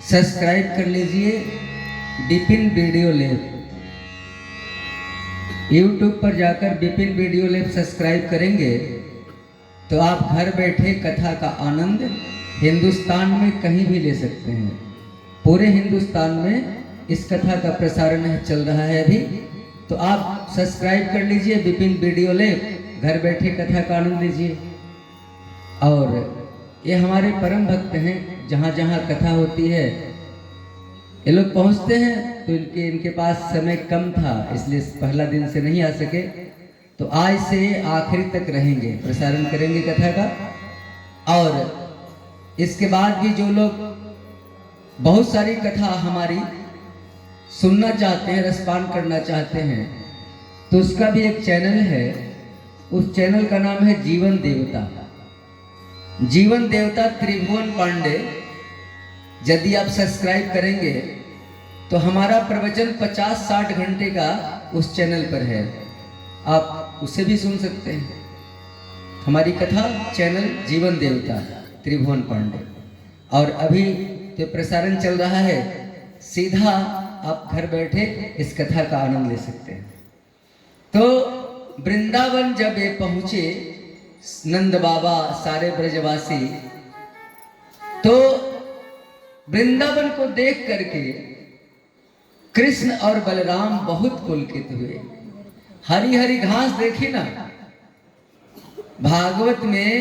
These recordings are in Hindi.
सब्सक्राइब कर लीजिए विपिन वीडियो लैब। यूट्यूब पर जाकर विपिन वीडियो लैब सब्सक्राइब करेंगे तो आप घर बैठे कथा का आनंद हिंदुस्तान में कहीं भी ले सकते हैं। पूरे हिंदुस्तान में इस कथा का प्रसारण चल रहा है अभी, तो आप सब्सक्राइब कर लीजिए विपिन वीडियो लैब, घर बैठे कथा का आनंद लीजिए। और ये हमारे परम भक्त हैं, जहाँ जहाँ कथा होती है ये लोग पहुँचते हैं, तो इनके पास समय कम था इसलिए पहला दिन से नहीं आ सके, तो आज से आखिरी तक रहेंगे, प्रसारण करेंगे कथा का। और इसके बाद भी जो लोग बहुत सारी कथा हमारी सुनना चाहते हैं, रसपान करना चाहते हैं, तो उसका भी एक चैनल है। उस चैनल का नाम है जीवन देवता। जीवन देवता त्रिभुवन पांडे। यदि आप सब्सक्राइब करेंगे तो हमारा प्रवचन 50-60 घंटे का उस चैनल पर है, आप उसे भी सुन सकते हैं। हमारी कथा चैनल जीवन देवता त्रिभुवन पांडे। और अभी जो प्रसारण चल रहा है, सीधा आप घर बैठे इस कथा का आनंद ले सकते हैं। तो वृंदावन जब ये पहुंचे नंद बाबा सारे ब्रजवासी, तो वृंदावन को देख करके कृष्ण और बलराम बहुत पुलकित हुए। हरी हरी घास देखी ना, भागवत में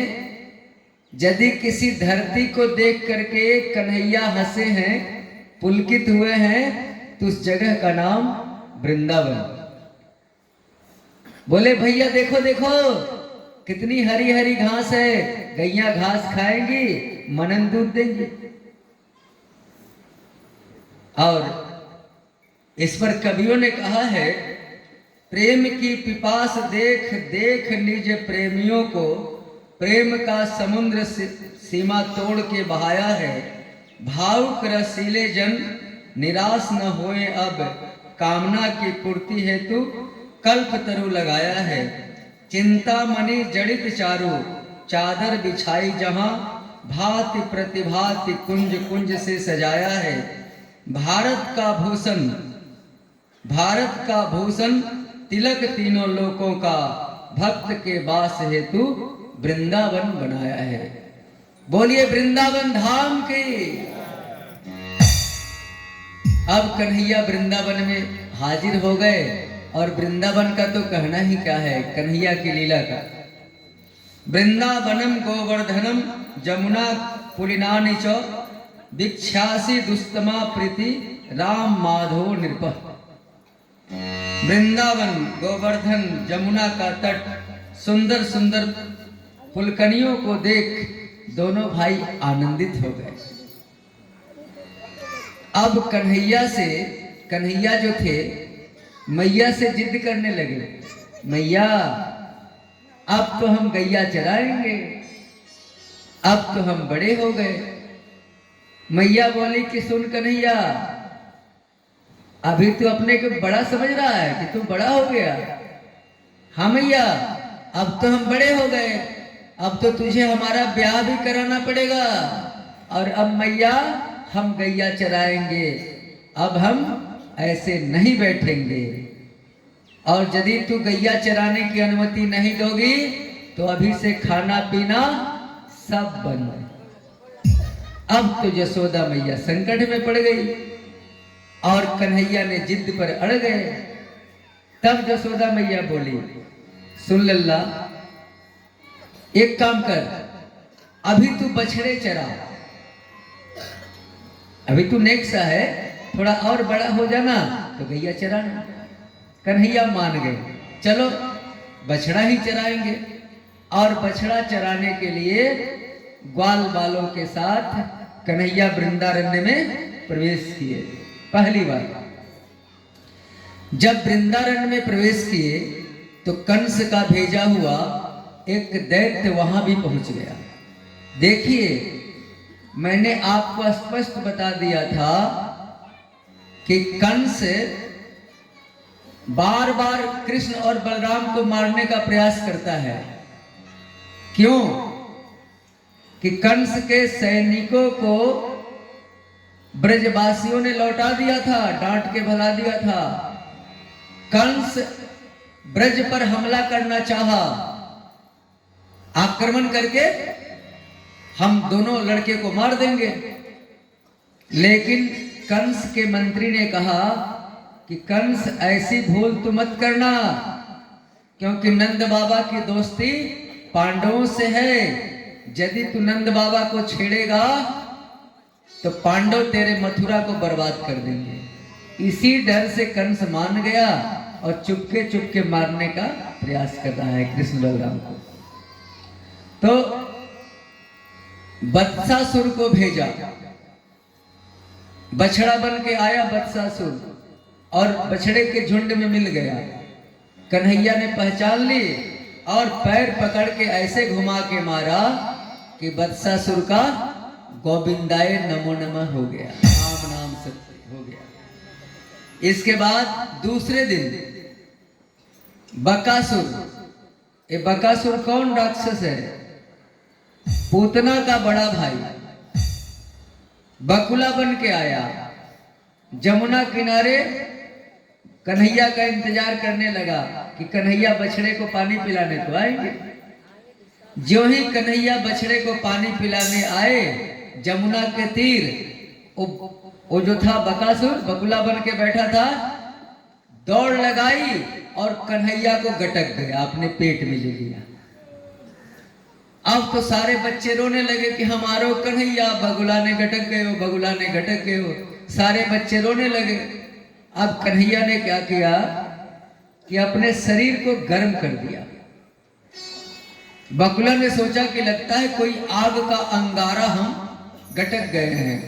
यदि किसी धरती को देख करके कन्हैया हंसे हैं, पुलकित हुए हैं, तो उस जगह का नाम वृंदावन। बोले भैया देखो देखो कितनी हरी हरी घास है, गैया घास खाएंगी, मनन दूध देंगी। और इस पर कवियों ने कहा है, प्रेम की पिपास देख देख निज प्रेमियों को, प्रेम का समुद्र सीमा तोड़ के बहाया है। भावुक रसीले जन निराश न होए, अब कामना की पूर्ति हेतु कल्प तरु लगाया है। चिंतामणि जड़ित चारु चादर बिछाई जहां, भांति प्रतिभाति कुंज कुंज से सजाया है। भारत का भूषण तिलक तीनों लोकों का, भक्त के वास हेतु वृंदावन बनाया है। बोलिए वृंदावन धाम की। अब कन्हैया वृंदावन में हाजिर हो गए, और वृंदावन का तो कहना ही क्या है, कन्हैया की लीला का। वृंदावनम गोवर्धनम जमुना पुलिनानि च, विख्यासी दुस्तमा प्रीति राम माधव नृप। वृंदावन गोवर्धन जमुना का तट, सुंदर सुंदर फुलकनियों को देख दोनों भाई आनंदित हो गए। अब कन्हैया जो थे मैया से जिद करने लगे, मैया अब तो हम गैया चराएंगे, अब तो हम बड़े हो गए। मैया बोली कि सुन कन्हैया, अभी तू अपने को बड़ा समझ रहा है कि तू बड़ा हो गया। हाँ मैया, अब तो हम बड़े हो गए, अब तो तुझे हमारा ब्याह भी कराना पड़ेगा, और अब मैया हम गैया चराएंगे, अब हम ऐसे नहीं बैठेंगे। और यदि तू गैया चराने की अनुमति नहीं दोगी तो अभी से खाना पीना सब बंद। अब तो यशोदा मैया संकट में पड़ गई, और कन्हैया ने जिद पर अड़ गए। तब यशोदा मैया बोली, सुन लल्ला, एक काम कर, अभी तू बछड़े चरा, अभी तू नेक सा है, थोड़ा और बड़ा हो जाना तो गैया चराना। कन्हैया मान गए, चलो बछड़ा ही चराएंगे। और बछड़ा चराने के लिए ग्वाल बालों के साथ कन्हैया वृंदारण्य में प्रवेश किए। पहली बार जब वृंदारण्य में प्रवेश किए तो कंस का भेजा हुआ एक दैत्य वहां भी पहुंच गया। देखिए, मैंने आपको स्पष्ट बता दिया था कि कंस बार बार कृष्ण और बलराम को मारने का प्रयास करता है। क्यों? कि कंस के सैनिकों को ब्रजवासियों ने लौटा दिया था, डांट के भगा दिया था। कंस ब्रज पर हमला करना चाहा, आक्रमण करके हम दोनों लड़के को मार देंगे। लेकिन कंस के मंत्री ने कहा कि कंस ऐसी भूल तो मत करना, क्योंकि नंद बाबा की दोस्ती पांडवों से है। यदि तू नंद बाबा को छेड़ेगा तो पांडव तेरे मथुरा को बर्बाद कर देंगे। इसी डर से कंस मान गया और चुपके चुपके मारने का प्रयास कर रहा है कृष्ण बलराम को। तो बत्सासुर को भेजा, बछड़ा बन के आया बत्सासुर और बछड़े के झुंड में मिल गया। कन्हैया ने पहचान ली और पैर पकड़ के ऐसे घुमा के मारा कि बत्सासुर का गोविंदाय नमो नमः हो गया, राम नाम सत्य हो गया। इसके बाद दूसरे दिन बकासुर, ये बकासुर कौन राक्षस है? पूतना का बड़ा भाई बकुला बन के आया, जमुना किनारे कन्हैया का इंतजार करने लगा कि कन्हैया बछड़े को पानी पिलाने तो आएंगे। जो ही कन्हैया बछड़े को पानी पिलाने आए, जमुना के तीर वो जो था बकासुर, बकुला बन के बैठा था, दौड़ लगाई और कन्हैया को गटक गया, अपने पेट में ले लिया। अब तो सारे बच्चे रोने लगे कि हमारो कन्हैया, बगुला ने गटक गए हो, बगुला ने गटक गए हो। सारे बच्चे रोने लगे। अब कन्हैया ने क्या किया कि अपने शरीर को गर्म कर दिया। बकुला ने सोचा कि लगता है कोई आग का अंगारा हम गटक गए हैं,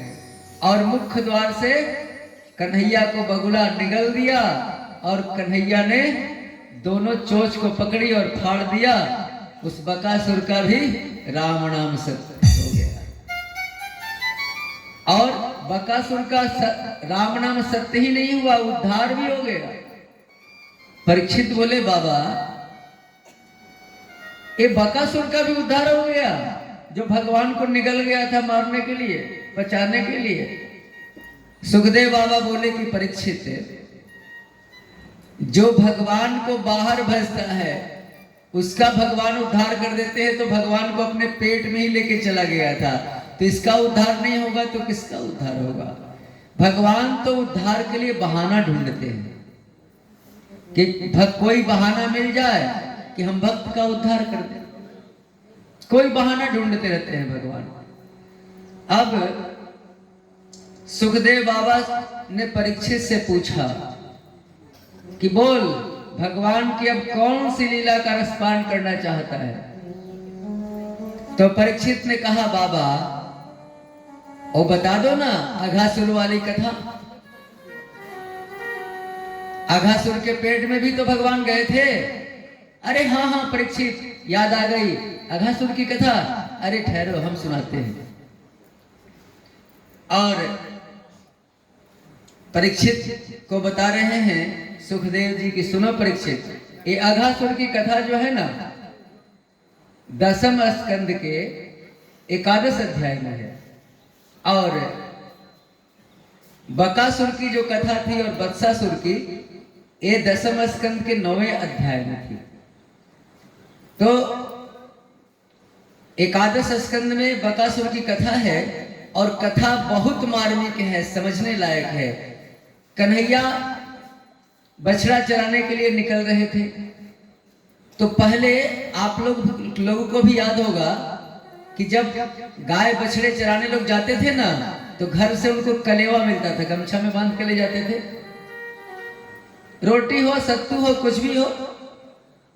और मुख्य द्वार से कन्हैया को बगुला निगल दिया और कन्हैया ने दोनों चोंच को पकड़ी और फाड़ दिया। उस बकासुर का भी राम नाम सत्य हो गया, और बकासुर का राम नाम सत्य ही नहीं हुआ, उद्धार भी हो गया। परीक्षित बोले बाबा, ये बकासुर का भी उद्धार हो गया जो भगवान को निगल गया था मारने के लिए, बचाने के लिए। सुखदेव बाबा बोले कि परीक्षित, जो भगवान को बाहर भेजता है उसका भगवान उद्धार कर देते हैं, तो भगवान को अपने पेट में ही लेके चला गया था, तो इसका उद्धार नहीं होगा तो किसका उद्धार होगा? भगवान तो उद्धार के लिए बहाना ढूंढते हैं कि कोई बहाना मिल जाए कि हम भक्त का उद्धार कर दें। कोई बहाना ढूंढते रहते हैं भगवान। अब सुखदेव बाबा ने परीक्षित से पूछा कि बोल, भगवान की अब कौन सी लीला का रसपान करना चाहता है? तो परीक्षित ने कहा बाबा, वो बता दो ना अघासुर वाली कथा। अघासुर के पेट में भी तो भगवान गए थे। अरे हाँ हाँ परीक्षित, याद आ गई अघासुर की कथा। अरे ठहरो, हम सुनाते हैं। और परीक्षित को बता रहे हैं सुखदेव जी की, सुनो परीक्षित, ये अघासुर की कथा जो है ना, 10वें स्कंद के 11 अध्याय में है। और बकासुर की जो कथा थी और बत्सासुर की, ये 10वें स्कंद के 9वें अध्याय में थी। तो 11 स्कंद में बकासुर की कथा है, और कथा बहुत मार्मिक है, समझने लायक है। कन्हैया बछड़ा चराने के लिए निकल रहे थे, तो पहले आप लोगों को भी याद होगा कि जब गाय बछड़े चराने लोग जाते थे ना, तो घर से उनको कलेवा मिलता था, गमछा में बांध के ले जाते थे। रोटी हो, सत्तू हो, कुछ भी हो,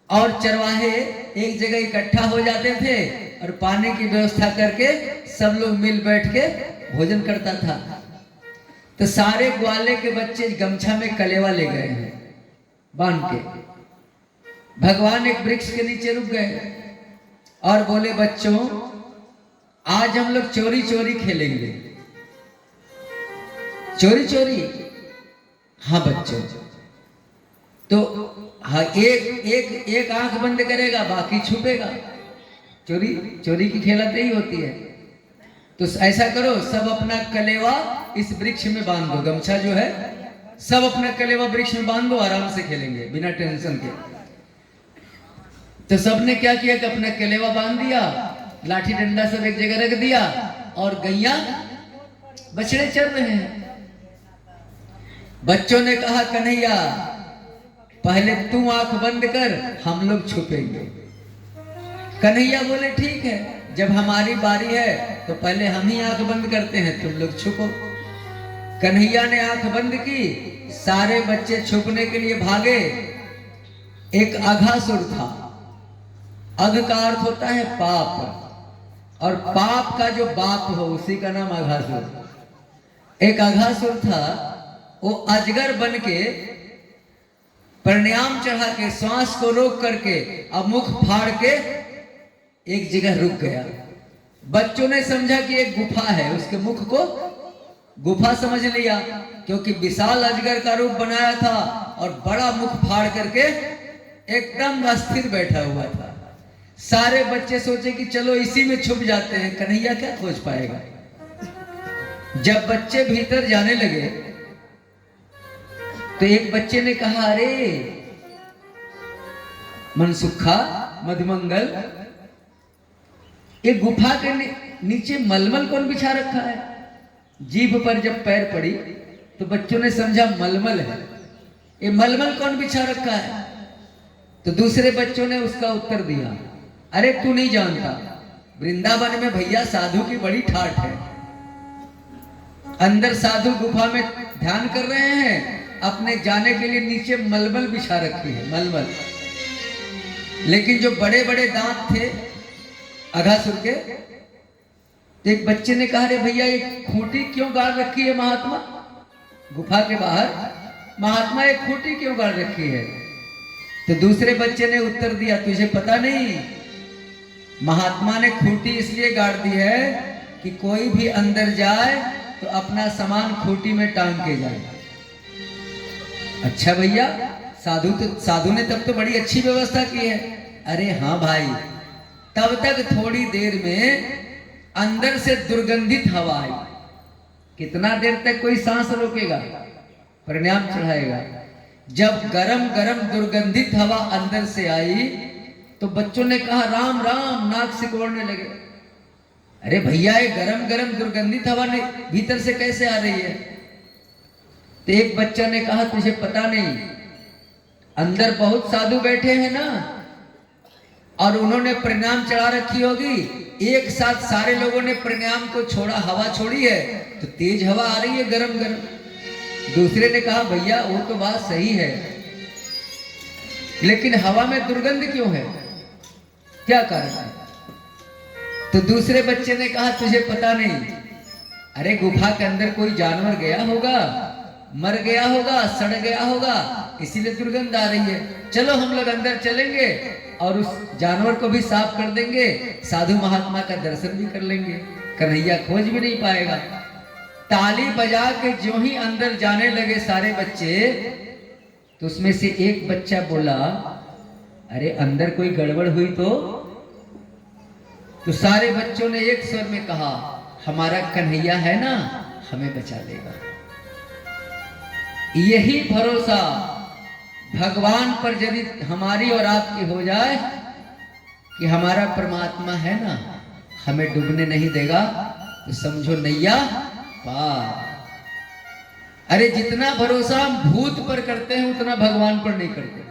और चरवाहे एक जगह इकट्ठा हो जाते थे और पानी की व्यवस्था करके सब लोग मिल बैठ के भोजन करता था। तो सारे ग्वाले के बच्चे गमछा में कलेवा ले गए हैं बांध के। भगवान एक वृक्ष के नीचे रुक गए और बोले, बच्चों आज हम लोग चोरी चोरी खेलेंगे। चोरी चोरी? हाँ बच्चों। तो हाँ, एक आंख बंद करेगा, बाकी छुपेगा। चोरी चोरी की खेला तो ही होती है। तो ऐसा करो, सब अपना कलेवा इस वृक्ष में बांध दो, गमछा जो है सब अपना कलेवा वृक्ष में बांध दो, आराम से खेलेंगे बिना टेंशन के। तो सबने क्या किया कि अपना कलेवा बांध दिया, लाठी डंडा सब एक जगह रख दिया, और गैया बछड़े चल रहे हैं। बच्चों ने कहा कन्हैया पहले तू आंख बंद कर, हम लोग छुपेंगे। कन्हैया बोले ठीक है, जब हमारी बारी है तो पहले हम ही आंख बंद करते हैं, तुम लोग छुपो। कन्हैया ने आंख बंद की, सारे बच्चे छुपने के लिए भागे। एक अघासुर था, अघ का अर्थ होता है पाप, और पाप का जो बाप हो उसी का नाम अघासुर। एक अघासुर था, वो अजगर बन के प्राणायाम चढ़ा के श्वास को रोक करके अब मुख फाड़ के एक जगह रुक गया। बच्चों ने समझा कि एक गुफा है, उसके मुख को गुफा समझ लिया, क्योंकि विशाल अजगर का रूप बनाया था और बड़ा मुख फाड़ करके एकदम अस्थिर बैठा हुआ था। सारे बच्चे सोचे कि चलो इसी में छुप जाते हैं, कन्हैया क्या खोज पाएगा। जब बच्चे भीतर जाने लगे तो एक बच्चे ने कहा, अरे मनसुखा मधुमंगल, एक गुफा के नीचे मलमल कौन बिछा रखा है। जीभ पर जब पैर पड़ी तो बच्चों ने समझा मलमल है, ये मलमल कौन बिछा रखा है। तो दूसरे बच्चों ने उसका उत्तर दिया, अरे तू नहीं जानता, वृंदावन में भैया साधु की बड़ी ठाठ है। अंदर साधु गुफा में ध्यान कर रहे हैं, अपने जाने के लिए नीचे मलमल बिछा रखी है, मलमल। लेकिन जो बड़े बड़े दांत थे अघासुर के, तो एक बच्चे ने कहा, अरे भैया ये खूंटी क्यों गाड़ रखी है महात्मा, गुफा के बाहर महात्मा एक खूंटी क्यों गाड़ रखी है। तो दूसरे बच्चे ने उत्तर दिया, तुझे पता नहीं, महात्मा ने खूंटी इसलिए गाड़ दी है कि कोई भी अंदर जाए तो अपना सामान खूंटी में टांग के जाए। अच्छा भैया, साधु ने तब तो बड़ी अच्छी व्यवस्था की है। अरे हाँ भाई, तब तक थोड़ी देर में अंदर से दुर्गंधित हवा आई। कितना देर तक कोई सांस रोकेगा, प्राणायाम चढ़ाएगा। जब गरम गरम दुर्गंधित हवा अंदर से आई तो बच्चों ने कहा, राम राम, नाक सिकोड़ने लगे। अरे भैया, ये गरम गरम दुर्गंधित हवा भीतर से कैसे आ रही है। तो एक बच्चा ने कहा, तुझे पता नहीं, अंदर बहुत साधु बैठे हैं ना, और उन्होंने प्राणायाम चढ़ा रखी होगी, एक साथ सारे लोगों ने प्राणायाम को छोड़ा, हवा छोड़ी है, तो तेज हवा आ रही है गरम गरम। दूसरे ने कहा, भैया वो तो बात सही है, लेकिन हवा में दुर्गंध क्यों है, क्या कारण है। तो दूसरे बच्चे ने कहा, तुझे पता नहीं, अरे गुफा के अंदर कोई जानवर गया होगा, मर गया होगा, सड़ गया होगा, इसीलिए दुर्गंध आ रही है। चलो हम लोग अंदर चलेंगे और उस जानवर को भी साफ कर देंगे, साधु महात्मा का दर्शन भी कर लेंगे, कन्हैया खोज भी नहीं पाएगा। ताली बजा के जो ही अंदर जाने लगे सारे बच्चे, तो उसमें से एक बच्चा बोला, अरे अंदर कोई गड़बड़ हुई तो सारे बच्चों ने एक स्वर में कहा, हमारा कन्हैया है ना, हमें बचा लेगा। यही भरोसा भगवान पर यदि हमारी और आपकी हो जाए कि हमारा परमात्मा है ना, हमें डूबने नहीं देगा, तो समझो नैया पार। अरे जितना भरोसा हम भूत पर करते हैं उतना भगवान पर नहीं करते।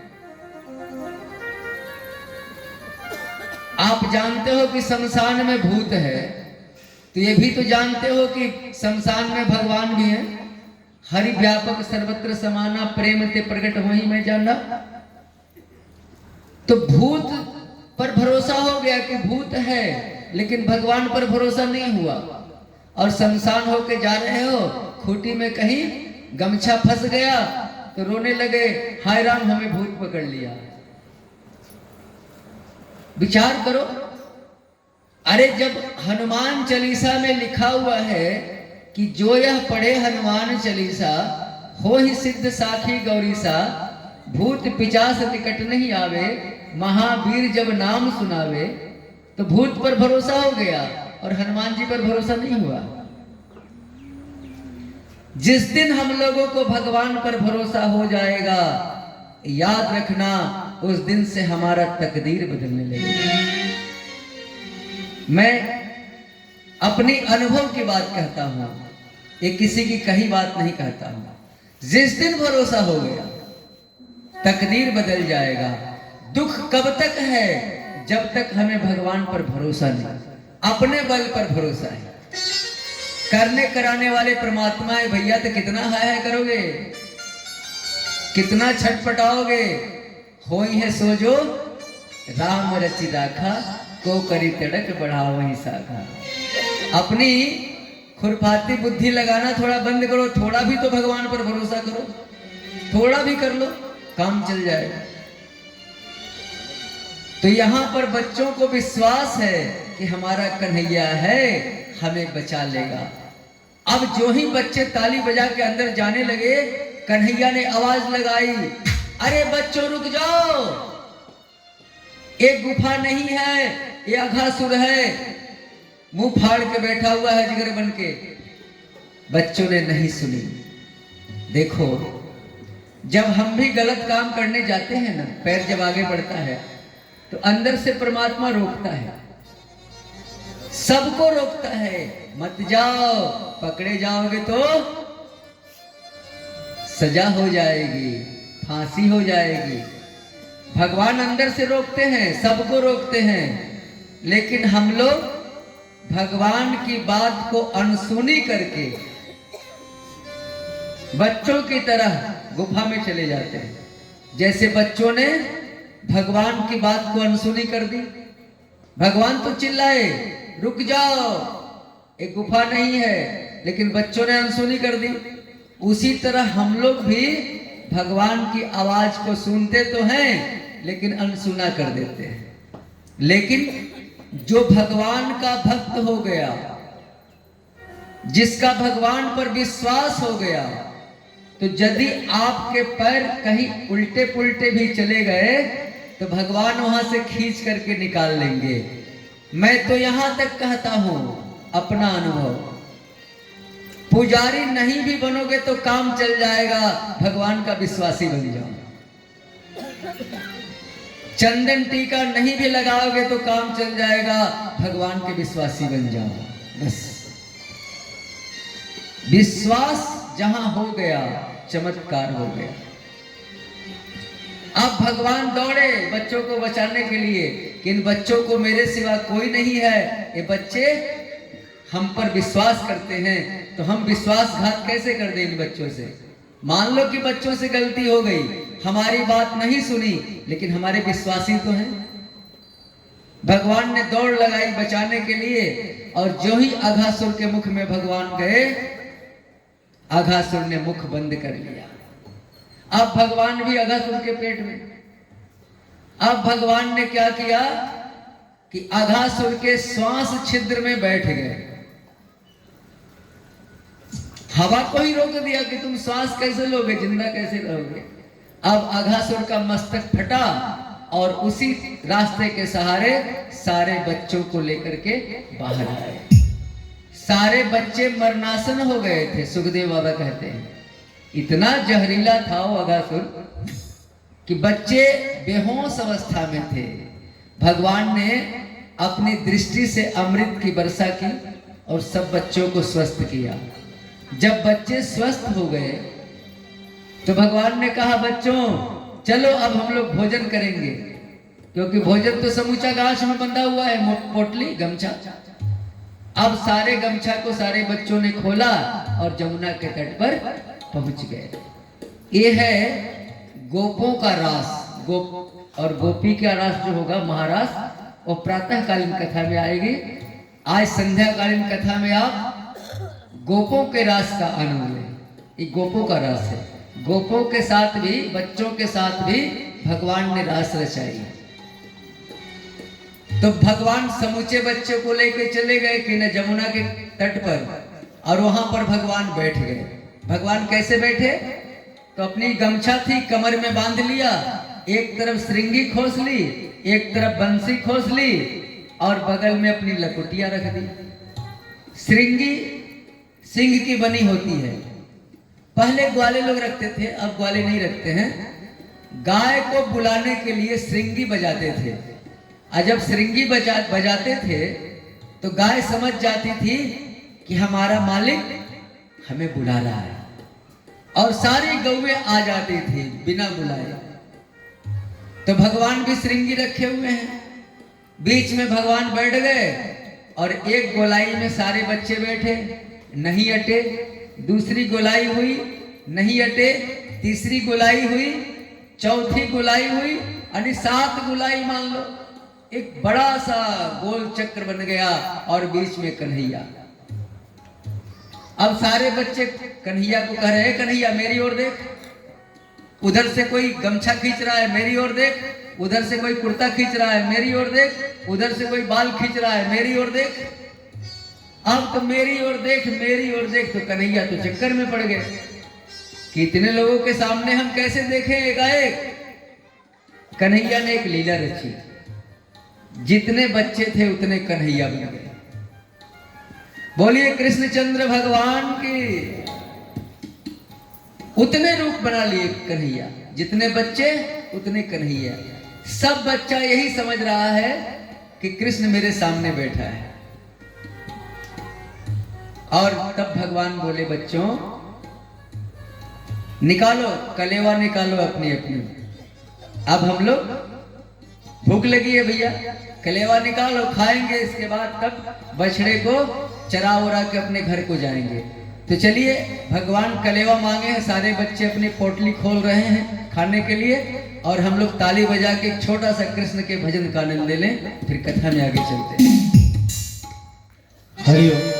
आप जानते हो कि शमशान में भूत है, तो ये भी तो जानते हो कि शमशान में भगवान भी है। हरि व्यापक सर्वत्र समाना, प्रेम ते प्रकट होई में जाना। तो भूत पर भरोसा हो गया कि भूत है, लेकिन भगवान पर भरोसा नहीं हुआ। और शमशान होके जा रहे हो, खूंटी में कहीं गमछा फंस गया तो रोने लगे, हाय राम हमें भूत पकड़ लिया। विचार करो, अरे जब हनुमान चालीसा में लिखा हुआ है कि जो यह पढ़े हनुमान चालीसा हो ही सिद्ध साखी गौरीसा, भूत पिचास निकट नहीं आवे, महावीर जब नाम सुनावे, तो भूत पर भरोसा हो गया। और हनुमान जी पर भरोसा नहीं हुआ। जिस दिन हम लोगों को भगवान पर भरोसा हो जाएगा, याद रखना उस दिन से हमारा तकदीर बदलने लगेगा। मैं अपनी अनुभव की बात कहता हूं, ये किसी की कही बात नहीं कहता हूं। जिस दिन भरोसा हो गया, तकदीर बदल जाएगा। दुख कब तक है? जब तक हमें भगवान पर भरोसा नहीं, अपने बल पर भरोसा है। करने कराने वाले परमात्मा है भैया, तो कितना हाय करोगे, कितना छटपटाओगे। होई है सोजो राम रचि राखा, को करी तड़क बढ़ाओ वही साखा। अपनी खुरपाती बुद्धि लगाना थोड़ा बंद करो, थोड़ा भी तो भगवान पर भरोसा करो, थोड़ा भी कर लो, काम चल जाएगा। तो यहां पर बच्चों को विश्वास है कि हमारा कन्हैया है, हमें बचा लेगा। अब जो ही बच्चे ताली बजा के अंदर जाने लगे, कन्हैया ने आवाज लगाई, अरे बच्चों रुक जाओ, एक गुफा नहीं है, ये अघासुर है, मुंह फाड़ के बैठा हुआ है जिगर बन के। बच्चों ने नहीं सुनी। देखो, जब हम भी गलत काम करने जाते हैं ना, पैर जब आगे बढ़ता है तो अंदर से परमात्मा रोकता है, सबको रोकता है, मत जाओ, पकड़े जाओगे तो सजा हो जाएगी, फांसी हो जाएगी। भगवान अंदर से रोकते हैं, सबको रोकते हैं, लेकिन हम लोग भगवान की बात को अनसुनी करके बच्चों की तरह गुफा में चले जाते हैं। जैसे बच्चों ने भगवान की बात को अनसुनी कर दी। भगवान तो चिल्लाए, रुक जाओ, एक गुफा नहीं है, लेकिन बच्चों ने अनसुनी कर दी। उसी तरह हम लोग भी भगवान की आवाज को सुनते तो हैं, लेकिन अनसुना कर देते हैं। लेकिन जो भगवान का भक्त हो गया, जिसका भगवान पर विश्वास हो गया, तो यदि आपके पैर कहीं उल्टे पुल्टे भी चले गए तो भगवान वहां से खींच करके निकाल लेंगे। मैं तो यहां तक कहता हूं अपना अनुभव, पुजारी नहीं भी बनोगे तो काम चल जाएगा, भगवान का विश्वासी बन जाओ। चंदन टीका नहीं भी लगाओगे तो काम चल जाएगा, भगवान के विश्वासी बन जाओ। बस विश्वास जहां हो गया, चमत्कार हो गया। अब भगवान दौड़े बच्चों को बचाने के लिए, कि इन बच्चों को मेरे सिवा कोई नहीं है, ये बच्चे हम पर विश्वास करते हैं, तो हम विश्वासघात कैसे कर दें इन बच्चों से। मान लो कि बच्चों से गलती हो गई, हमारी बात नहीं सुनी, लेकिन हमारे विश्वासी तो हैं। भगवान ने दौड़ लगाई बचाने के लिए, और जो ही अघासुर के मुख में भगवान गए, अघासुर ने मुख बंद कर लिया। अब भगवान भी अघासुर के पेट में। अब भगवान ने क्या किया कि अघासुर के श्वास छिद्र में बैठ गए, हवा को ही रोक दिया कि तुम श्वास कैसे लोगे, जिंदा कैसे रहोगे। अब अघासुर का मस्तक फटा, और उसी रास्ते के सहारे सारे बच्चों को लेकर के बाहर आए। सारे बच्चे मरनासन हो गए थे। सुखदेव बाबा कहते हैं इतना जहरीला था वो अघासुर कि बच्चे बेहोश अवस्था में थे। भगवान ने अपनी दृष्टि से अमृत की वर्षा की और सब बच्चों को स्वस्थ किया। जब बच्चे स्वस्थ हो गए तो भगवान ने कहा, बच्चों चलो अब हम लोग भोजन करेंगे, क्योंकि भोजन तो समूचा गाछ में बंधा हुआ है, पोटली गमछा। अब सारे गमछा को सारे बच्चों ने खोला और जमुना के तट पर पहुंच गए। ये है गोपों का रास। गोप और गोपी का रास जो होगा महारास, वो प्रातःकालीन कथा में आएगी। आज संध्याकालीन कथा में आप गोपों के रास का आनंद लें। ये गोपों का रास है। गोपों के साथ भी, बच्चों के साथ भी भगवान ने रास रचाई। तो भगवान समूचे बच्चों को लेकर चले गए कि न जमुना के तट पर, और वहां पर भगवान बैठ गए। भगवान कैसे बैठे? तो अपनी गमछा थी कमर में बांध लिया, एक तरफ श्रृंगी खोस ली, एक तरफ बंसी खोस ली, और बगल में अपनी लकुटिया रख दी। श्रृंगी सिंह की बनी होती है। पहले ग्वाले लोग रखते थे, अब ग्वाले नहीं रखते हैं। गाय को बुलाने के लिए श्रृंगी बजाते थे, और जब श्रृंगी बजाते थे तो गाय समझ जाती थी कि हमारा मालिक हमें बुला रहा है, और सारी गौएं आ जाती थी बिना बुलाए। तो भगवान भी श्रृंगी रखे हुए हैं, बीच में भगवान बैठ गए और एक गोलाई में सारे बच्चे बैठे, नहीं अटे। दूसरी गोलाई हुई, नहीं अटे। तीसरी गोलाई हुई, चौथी गोलाई हुई, यानी 7 गोलाई मान लो। एक बड़ा सा गोल चक्र बन गया और बीच में कन्हैया। अब सारे बच्चे कन्हैया को कह रहे हैं, कन्हैया मेरी ओर देख। उधर से कोई गमछा खींच रहा है, मेरी ओर देख। उधर से कोई कुर्ता खींच रहा है, मेरी ओर देख। उधर से कोई बाल खींच रहा है, मेरी ओर देख। अब तो मेरी ओर देख, मेरी ओर देख। तो कन्हैया तो चक्कर में पड़ गए कि इतने लोगों के सामने हम कैसे देखें एकाएक। कन्हैया ने एक लीला रची, जितने बच्चे थे उतने कन्हैया बन गए। बोलिए कृष्णचंद्र भगवान की। उतने रूप बना लिए कन्हैया, जितने बच्चे उतने कन्हैया। सब बच्चा यही समझ रहा है कि कृष्ण मेरे सामने बैठा है। और तब भगवान बोले, बच्चों निकालो कलेवा, निकालो अपनी अपनी। अब हम लोग भूख लगी है भैया, कलेवा निकालो, खाएंगे। इसके बाद तब बछड़े को चरा उरा के अपने घर को जाएंगे। तो चलिए, भगवान कलेवा मांगे हैं, सारे बच्चे अपनी पोटली खोल रहे हैं खाने के लिए, और हम लोग ताली बजा के एक छोटा सा कृष्ण के भजन का आनंद ले लें, फिर कथा में आगे चलते हैं। हरिओम।